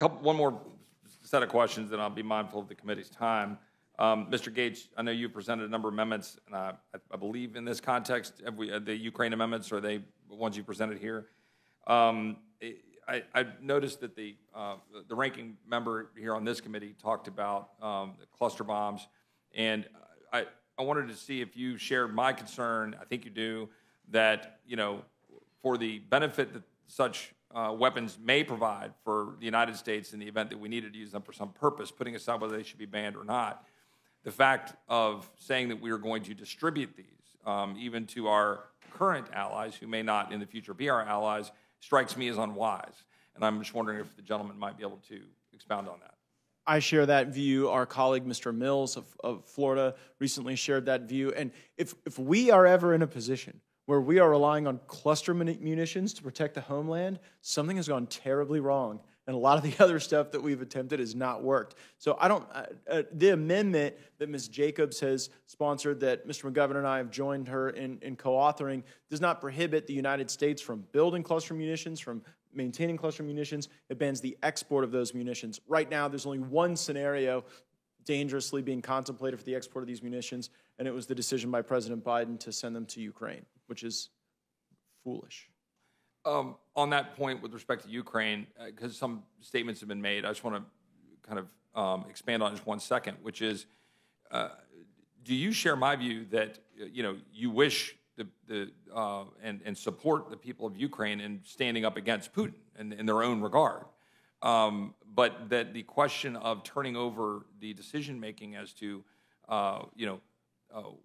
One more set of questions, and I'll be mindful of the committee's time. Mr. Gaetz, I know you presented a number of amendments, and I believe in this context, the Ukraine amendments, are they the ones you presented here? I noticed that the ranking member here on this committee talked about the cluster bombs, and I wanted to see if you shared my concern. I think you do, that for the benefit that such weapons may provide for the United States in the event that we needed to use them for some purpose, putting aside whether they should be banned or not, the fact of saying that we are going to distribute these even to our current allies who may not in the future be our allies strikes me as unwise. And I'm just wondering if the gentleman might be able to expound on that. I share that view. Our colleague, Mr. Mills of Florida, recently shared that view. And if we are ever in a position where we are relying on cluster munitions to protect the homeland, something has gone terribly wrong. And a lot of the other stuff that we've attempted has not worked. So I don't, the amendment that Ms. Jacobs has sponsored, that Mr. McGovern and I have joined her in co-authoring, does not prohibit the United States from building cluster munitions, from maintaining cluster munitions. It bans the export of those munitions. Right now, there's only one scenario dangerously being contemplated for the export of these munitions, and it was the decision by President Biden to send them to Ukraine, which is foolish. On that point with respect to Ukraine, because some statements have been made, I just want to kind of expand on just 1 second, which is, do you share my view that you wish and support the people of Ukraine in standing up against Putin in their own regard, but that the question of turning over the decision making as to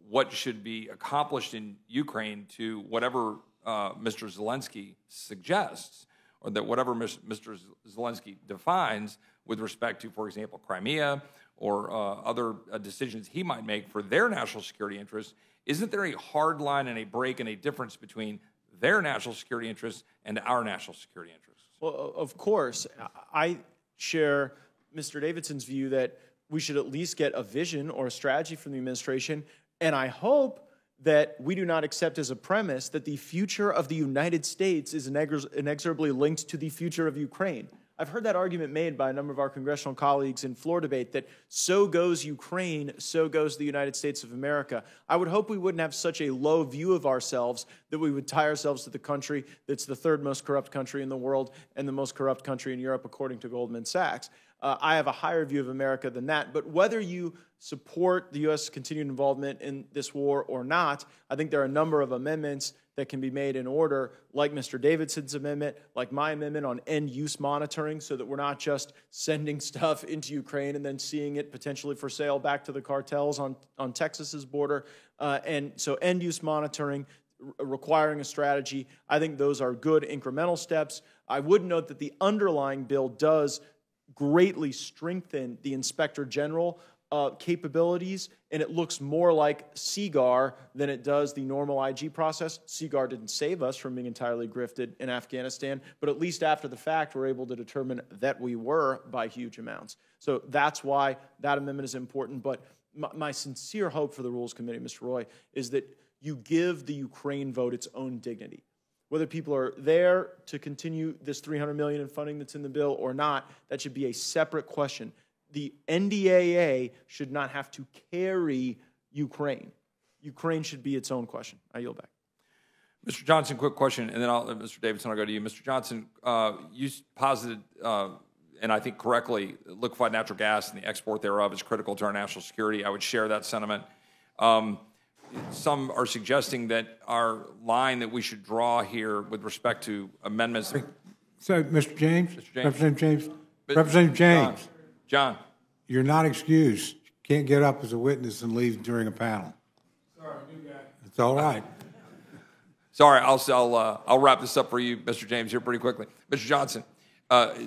what should be accomplished in Ukraine to whatever Mr. Zelensky suggests, or that whatever Mr. Zelensky defines with respect to, for example, Crimea or other decisions he might make for their national security interests, isn't there a hard line and a break and a difference between their national security interests and our national security interests? Well, of course. I share Mr. Davidson's view that we should at least get a vision or a strategy from the administration, and I hope that we do not accept as a premise that the future of the United States is inexorably linked to the future of Ukraine. I've heard that argument made by a number of our congressional colleagues in floor debate that so goes Ukraine, so goes the United States of America. I would hope we wouldn't have such a low view of ourselves that we would tie ourselves to the country that's the third most corrupt country in the world and the most corrupt country in Europe, according to Goldman Sachs. I have a higher view of America than that. But whether you support the U.S. continued involvement in this war or not, I think there are a number of amendments that can be made in order, like Mr. Davidson's amendment, like my amendment on end-use monitoring, so that we're not just sending stuff into Ukraine and then seeing it potentially for sale back to the cartels on Texas's border. And so end-use monitoring, requiring a strategy, I think those are good incremental steps. I would note that the underlying bill does greatly strengthen the Inspector General capabilities, and it looks more like CGAR than it does the normal IG process. CGAR didn't save us from being entirely grifted in Afghanistan, but at least after the fact, we're able to determine that we were by huge amounts. So that's why that amendment is important. But my sincere hope for the Rules Committee, Mr. Roy, is that you give the Ukraine vote its own dignity. Whether people are there to continue this $300 million in funding that's in the bill or not, that should be a separate question. The NDAA should not have to carry Ukraine. Ukraine should be its own question. I yield back. Mr. Johnson, quick question, and then Mr. Davidson, I'll go to you. Mr. Johnson, you posited, and I think correctly, liquefied natural gas and the export thereof is critical to our national security. I would share that sentiment. Some are suggesting that our line that we should draw here with respect to amendments. So, Mr. James? Representative James? But Representative James. John. You're not excused. You can't get up as a witness and leave during a panel. Sorry, new guy. It's all right. Sorry, I'll wrap this up for you, Mr. James, here pretty quickly. Mr. Johnson,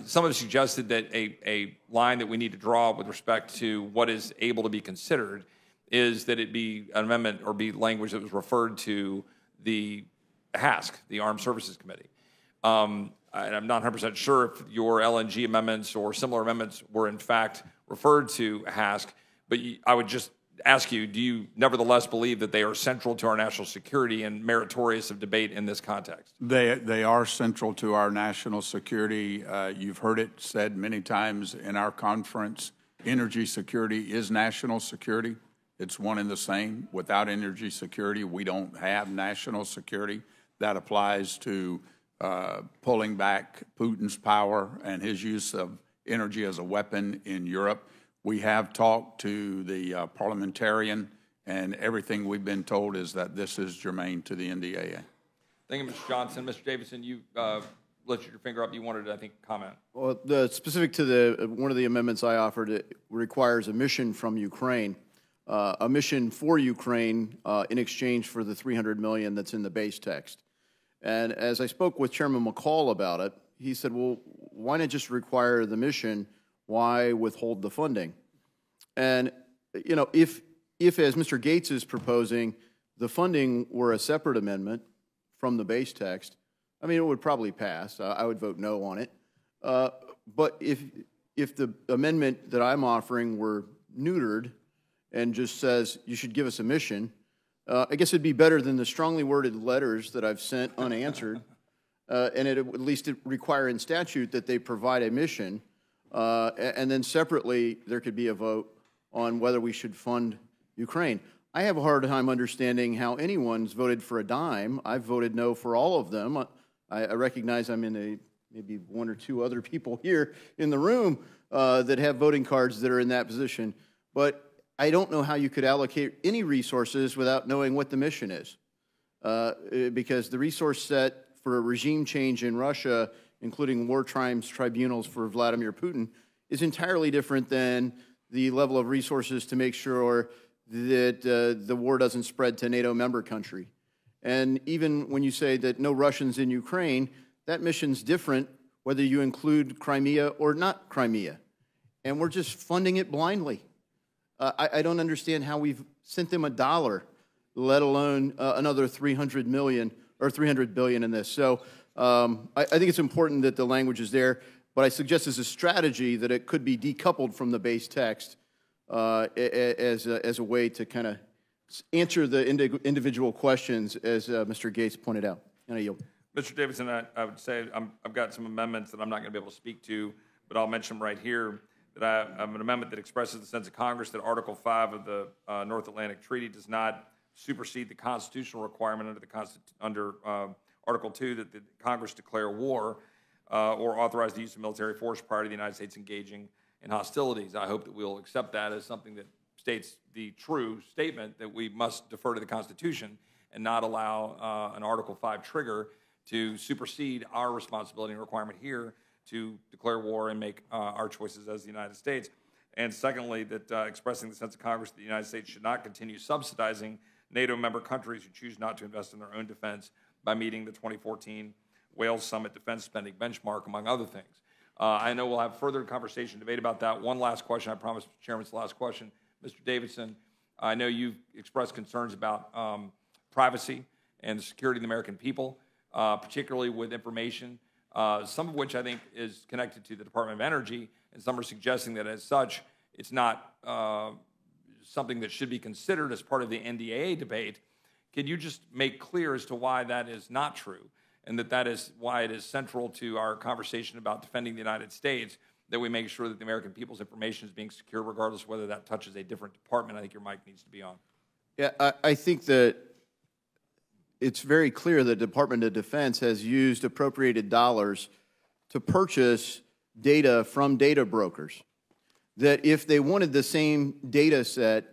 some have suggested that a line that we need to draw with respect to what is able to be considered is that it be an amendment or be language that was referred to the HASC, the Armed Services Committee. And I'm not 100% sure if your LNG amendments or similar amendments were in fact referred to HASC, but I would just ask you, do you nevertheless believe that they are central to our national security and meritorious of debate in this context? They are central to our national security. You've heard it said many times in our conference, energy security is national security. It's one and the same. Without energy security, we don't have national security. That applies to pulling back Putin's power and his use of energy as a weapon in Europe. We have talked to the parliamentarian, and everything we've been told is that this is germane to the NDAA. Thank you, Mr. Johnson. Mr. Davidson, you lifted your finger up. You wanted to, I think, comment. Well, specific to one of the amendments I offered, it requires a mission from Ukraine, a mission for Ukraine in exchange for the $300 million that's in the base text. And as I spoke with Chairman McCall about it, he said, well, why not just require the mission? Why withhold the funding? And, you know, if as Mr. Gaetz is proposing, the funding were a separate amendment from the base text, I mean, it would probably pass. I would vote no on it. But if the amendment that I'm offering were neutered and just says you should give us a mission, I guess it'd be better than the strongly worded letters that I've sent unanswered, and at least it require in statute that they provide a mission, and then separately there could be a vote on whether we should fund Ukraine. I have a hard time understanding how anyone's voted for a dime. I've voted no for all of them. I recognize I'm in maybe one or two other people here in the room that have voting cards that are in that position, but I don't know how you could allocate any resources without knowing what the mission is, because the resource set for a regime change in Russia, including war crimes tribunals for Vladimir Putin, is entirely different than the level of resources to make sure that the war doesn't spread to NATO member country. And even when you say that no Russians in Ukraine, that mission's different whether you include Crimea or not Crimea. And we're just funding it blindly. I don't understand how we've sent them $1, let alone another $300 million or $300 billion in this. So I think it's important that the language is there, but I suggest as a strategy that it could be decoupled from the base text as a way to kind of answer the individual questions, as Mr. Gaetz pointed out. And I yield. Mr. Davidson, I would say I've got some amendments that I'm not going to be able to speak to, but I'll mention them right here. That I have an amendment that expresses the sense of Congress that Article 5 of the North Atlantic Treaty does not supersede the constitutional requirement under Article 2 that the Congress declare war or authorize the use of military force prior to the United States engaging in hostilities. I hope that we'll accept that as something that states the true statement that we must defer to the Constitution and not allow an Article 5 trigger to supersede our responsibility and requirement here to declare war and make our choices as the United States. And secondly, that expressing the sense of Congress that the United States should not continue subsidizing NATO member countries who choose not to invest in their own defense by meeting the 2014 Wales Summit defense spending benchmark, among other things. I know we'll have further conversation, debate about that. One last question, I promise, Mr. Chairman, it's the last question. Mr. Davidson, I know you've expressed concerns about privacy and the security of the American people, particularly with information, some of which I think is connected to the Department of Energy, and some are suggesting that as such, it's not something that should be considered as part of the NDAA debate. Can you just make clear as to why that is not true, and that is why it is central to our conversation about defending the United States, that we make sure that the American people's information is being secure, regardless of whether that touches a different department? I think your mic needs to be on. Yeah, I think that it's very clear the Department of Defense has used appropriated dollars to purchase data from data brokers, that if they wanted the same data set,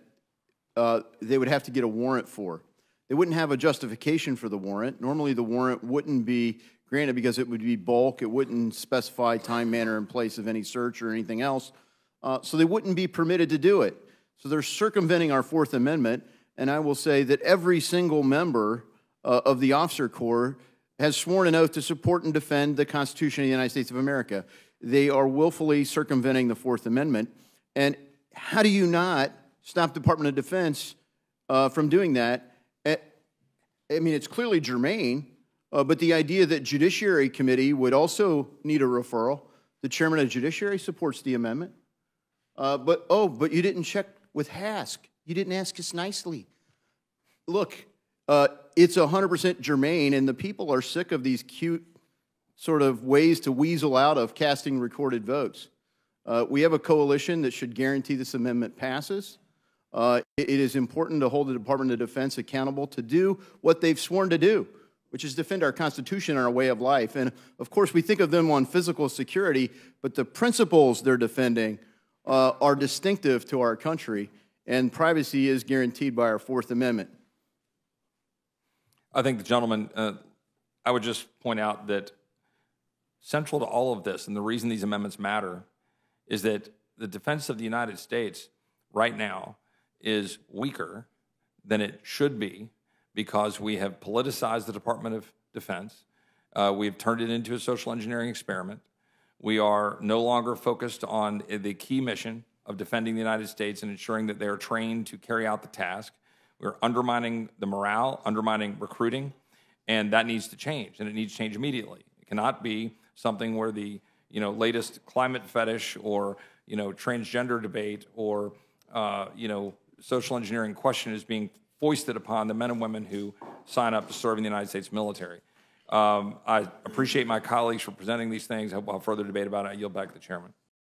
they would have to get a warrant for. They wouldn't have a justification for the warrant. Normally the warrant wouldn't be granted because it would be bulk. It wouldn't specify time, manner, and place of any search or anything else. So they wouldn't be permitted to do it. So they're circumventing our Fourth Amendment, and I will say that every single member of the officer corps has sworn an oath to support and defend the Constitution of the United States of America. They are willfully circumventing the Fourth Amendment. And how do you not stop the Department of Defense from doing that? I mean, it's clearly germane, but the idea that Judiciary Committee would also need a referral, the chairman of Judiciary supports the amendment. But you didn't check with HASC. You didn't ask us nicely. Look, it's 100% germane, and the people are sick of these cute sort of ways to weasel out of casting recorded votes. We have a coalition that should guarantee this amendment passes. It is important to hold the Department of Defense accountable to do what they've sworn to do, which is defend our Constitution and our way of life. And, of course, we think of them on physical security, but the principles they're defending are distinctive to our country, and privacy is guaranteed by our Fourth Amendment. I think the gentleman, I would just point out that central to all of this, and the reason these amendments matter, is that the defense of the United States right now is weaker than it should be because we have politicized the Department of Defense. We've turned it into a social engineering experiment. We are no longer focused on the key mission of defending the United States and ensuring that they are trained to carry out the task. We're undermining the morale, undermining recruiting, and that needs to change, and it needs to change immediately. It cannot be something where the latest climate fetish or transgender debate or social engineering question is being foisted upon the men and women who sign up to serve in the United States military. I appreciate my colleagues for presenting these things. I hope we'll have further debate about it. I yield back to the chairman.